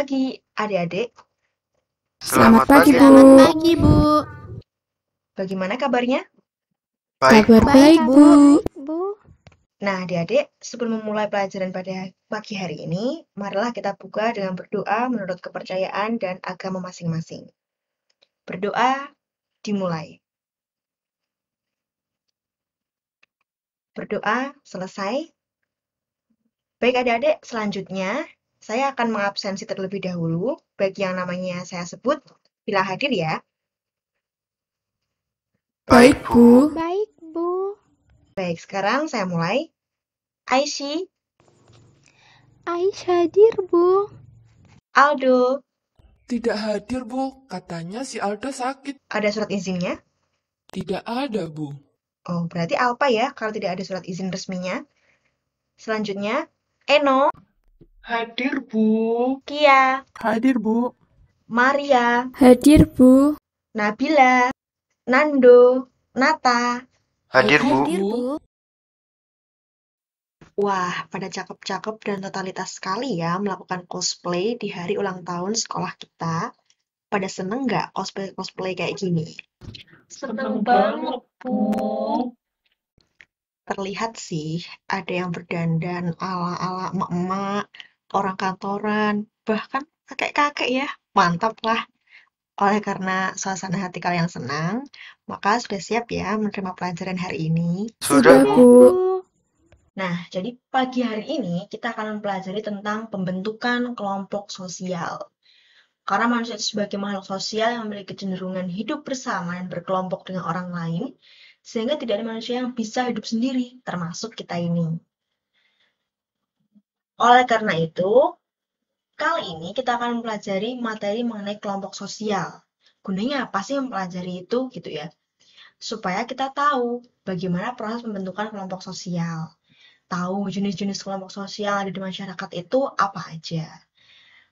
pagi, adik-adik. Selamat pagi, Bu. Selamat pagi, Bu. Bagaimana kabarnya? Kabar baik, Bu. Nah, adik-adik, sebelum memulai pelajaran pada pagi hari ini, marilah kita buka dengan berdoa menurut kepercayaan dan agama masing-masing. Berdoa dimulai. Berdoa selesai. Baik adik-adik, selanjutnya saya akan mengabsensi terlebih dahulu bagi yang namanya saya sebut. Bila hadir ya. Baik, Bu. Baik, Bu. Baik, sekarang saya mulai. Aishi, Aisyah hadir, Bu. Aldo, Tidak hadir, Bu. Katanya si Aldo sakit. ada surat izinnya? Tidak ada, Bu. Oh, berarti Alpa ya kalau tidak ada surat izin resminya. Selanjutnya, Eno, Hadir, Bu. Kia, Hadir, Bu. Maria, Hadir, Bu. Nabila, Nando, Nata. Hadir, Bu. Wah, pada cakep-cakep dan totalitas sekali ya melakukan cosplay di hari ulang tahun sekolah kita. Pada seneng nggak cosplay kayak gini? Senang banget, Bu. Terlihat sih ada yang berdandan ala-ala emak-emak, orang kantoran, bahkan kakek-kakek ya. Mantap lah. Oleh karena suasana hati kalian senang, maka sudah siap ya menerima pelajaran hari ini. Sudah, Bu. Nah, jadi pagi hari ini kita akan mempelajari tentang pembentukan kelompok sosial. Karena manusia itu sebagai makhluk sosial yang memiliki kecenderungan hidup bersama dan berkelompok dengan orang lain, sehingga tidak ada manusia yang bisa hidup sendiri, termasuk kita ini. Oleh karena itu, kali ini kita akan mempelajari materi mengenai kelompok sosial. Gunanya apa sih mempelajari itu gitu ya? Supaya kita tahu bagaimana proses pembentukan kelompok sosial. Tahu jenis-jenis kelompok sosial ada di masyarakat itu apa aja.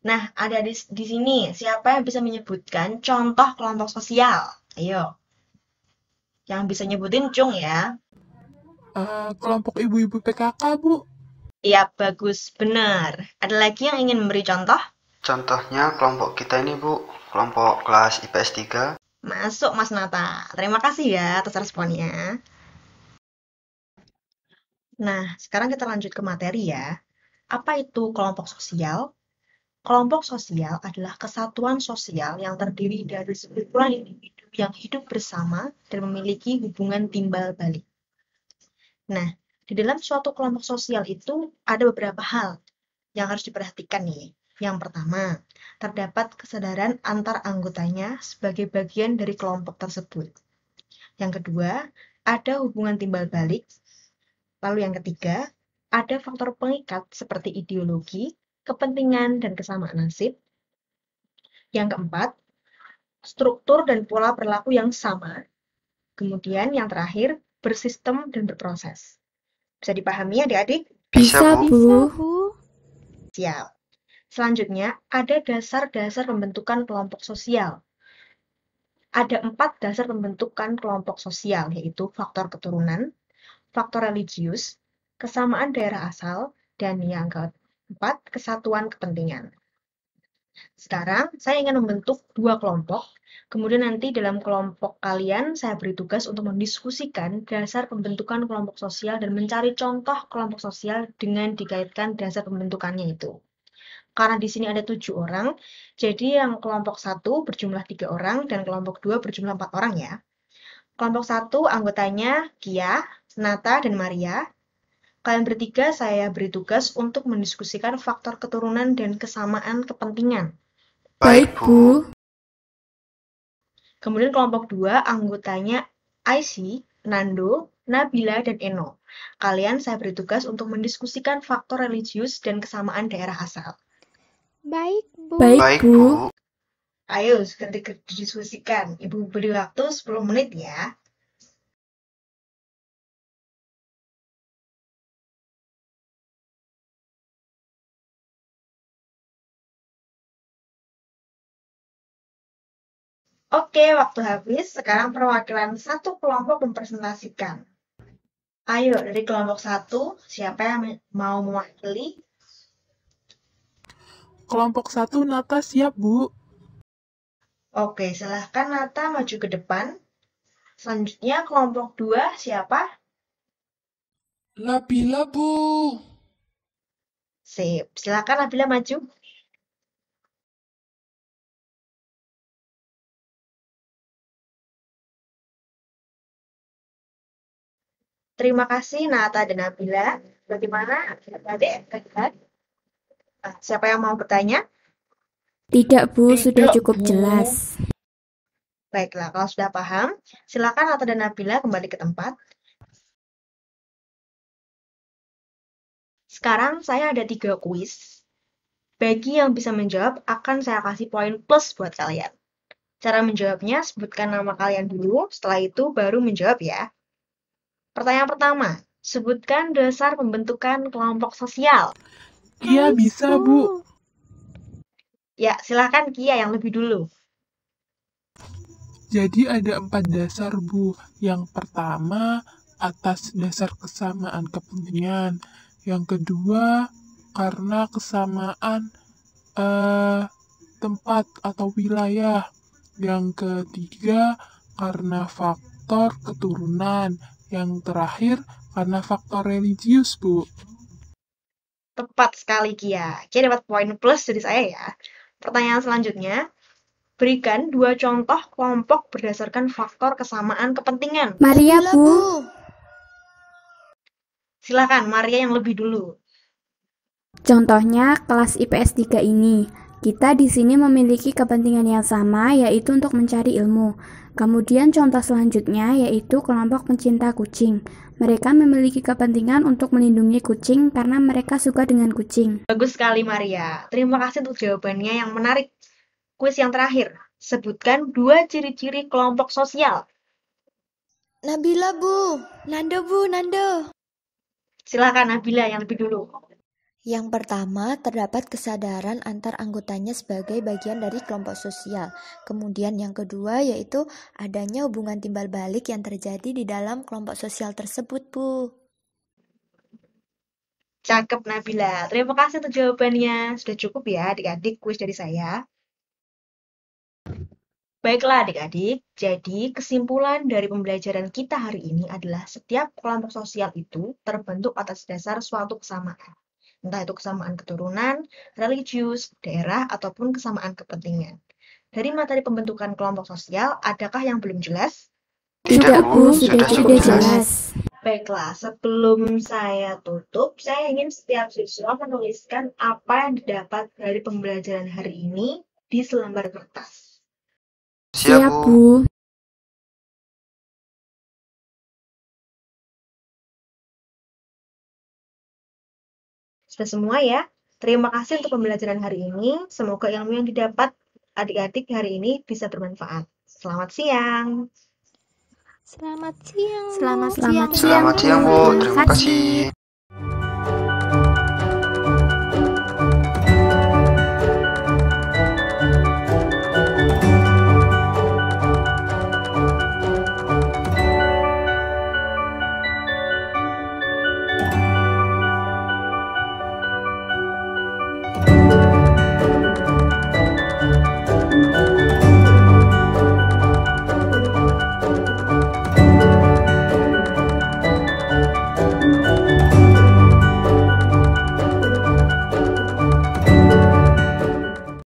Nah, ada di sini siapa yang bisa menyebutkan contoh kelompok sosial? Ayo. Yang bisa nyebutin Cung ya. Kelompok ibu-ibu PKK, Bu. Iya, bagus. Benar. Ada lagi yang ingin memberi contoh? Contohnya kelompok kita ini, Bu, kelompok kelas IPS 3. Masuk, Mas Nata. Terima kasih ya atas responnya. Nah, sekarang kita lanjut ke materi ya. Apa itu kelompok sosial? Kelompok sosial adalah kesatuan sosial yang terdiri dari sekumpulan individu yang hidup bersama dan memiliki hubungan timbal balik. Nah, di dalam suatu kelompok sosial itu ada beberapa hal yang harus diperhatikan nih. Yang pertama, terdapat kesadaran antar anggotanya sebagai bagian dari kelompok tersebut. Yang kedua, ada hubungan timbal balik. Lalu yang ketiga, ada faktor pengikat seperti ideologi, kepentingan, dan kesamaan nasib. Yang keempat, struktur dan pola perilaku yang sama. Kemudian yang terakhir, bersistem dan berproses. Bisa dipahami adik-adik? Bisa, Bu. Siap. Selanjutnya, ada dasar-dasar pembentukan kelompok sosial. Ada 4 dasar pembentukan kelompok sosial, yaitu faktor keturunan, faktor religius, kesamaan daerah asal, dan yang keempat, kesatuan kepentingan. Sekarang, saya ingin membentuk 2 kelompok, kemudian nanti dalam kelompok kalian saya beri tugas untuk mendiskusikan dasar pembentukan kelompok sosial dan mencari contoh kelompok sosial dengan dikaitkan dasar pembentukannya itu. Karena di sini ada 7 orang, jadi yang kelompok 1 berjumlah 3 orang dan kelompok 2 berjumlah 4 orang ya. Kelompok 1 anggotanya Kia, Nata, dan Maria. Kalian bertiga saya beri tugas untuk mendiskusikan faktor keturunan dan kesamaan kepentingan. Baik, Bu. Kemudian kelompok 2 anggotanya Aishi, Nando, Nabila, dan Eno. Kalian saya beri tugas untuk mendiskusikan faktor religius dan kesamaan daerah asal. Baik, Bu. Baik, Bu. Ayo, ketika didiskusikan. Ibu beri waktu 10 menit ya. Oke, waktu habis. Sekarang perwakilan satu kelompok mempresentasikan. Ayo, dari kelompok 1, siapa yang mau mewakili? Kelompok 1 Nata siap, Bu. Oke, silahkan Nata maju ke depan. Selanjutnya kelompok 2 siapa? Nabila, Bu. Sip, silahkan Nabila maju. Terima kasih Nata dan Nabila. Bagaimana adik-adik? Siapa yang mau bertanya? Tidak, Bu, sudah Tidak, cukup Bu. jelas. Baiklah, kalau sudah paham, silakan Nata dan Nabila kembali ke tempat. Sekarang saya ada 3 kuis. Bagi yang bisa menjawab, akan saya kasih poin plus buat kalian. Cara menjawabnya, sebutkan nama kalian dulu, setelah itu baru menjawab ya. Pertanyaan pertama, sebutkan dasar pembentukan kelompok sosial. Kia bisa, Bu. Ya, silakan Kia yang lebih dulu. Jadi ada 4 dasar, Bu. Yang pertama, atas dasar kesamaan kepentingan. Yang kedua, karena kesamaan tempat atau wilayah. Yang ketiga, karena faktor keturunan. Yang terakhir, karena faktor religius, Bu. Tepat sekali Kia. Kia dapat poin plus dari saya ya. Pertanyaan selanjutnya, berikan 2 contoh kelompok berdasarkan faktor kesamaan kepentingan. Maria, Bu. Silakan Maria yang lebih dulu. Contohnya kelas IPS 3 ini. Kita di sini memiliki kepentingan yang sama, yaitu untuk mencari ilmu. Kemudian contoh selanjutnya yaitu kelompok pencinta kucing. Mereka memiliki kepentingan untuk melindungi kucing karena mereka suka dengan kucing. Bagus sekali Maria. Terima kasih untuk jawabannya yang menarik. Kuis yang terakhir, sebutkan 2 ciri-ciri kelompok sosial. Nabila, Bu. Nando, Bu, Nando. Silakan Nabila yang lebih dulu. Yang pertama, terdapat kesadaran antar anggotanya sebagai bagian dari kelompok sosial. Kemudian yang kedua yaitu adanya hubungan timbal balik yang terjadi di dalam kelompok sosial tersebut, Bu. Cakep Nabila. Terima kasih untuk jawabannya. Sudah cukup ya adik-adik kuis dari saya. Baiklah adik-adik, jadi kesimpulan dari pembelajaran kita hari ini adalah setiap kelompok sosial itu terbentuk atas dasar suatu kesamaan. Entah itu kesamaan keturunan, religius, daerah, ataupun kesamaan kepentingan. Dari materi pembentukan kelompok sosial, adakah yang belum jelas? Tidak, Bu, sudah cukup jelas. Baiklah, sebelum saya tutup, saya ingin setiap siswa menuliskan apa yang didapat dari pembelajaran hari ini di selembar kertas. Siap, Bu. Sudah semua ya? Terima kasih untuk pembelajaran hari ini. Semoga ilmu yang didapat adik-adik hari ini bisa bermanfaat. Selamat siang. Selamat siang, Bu. Selamat Selamat siang, Bu. Terima kasih.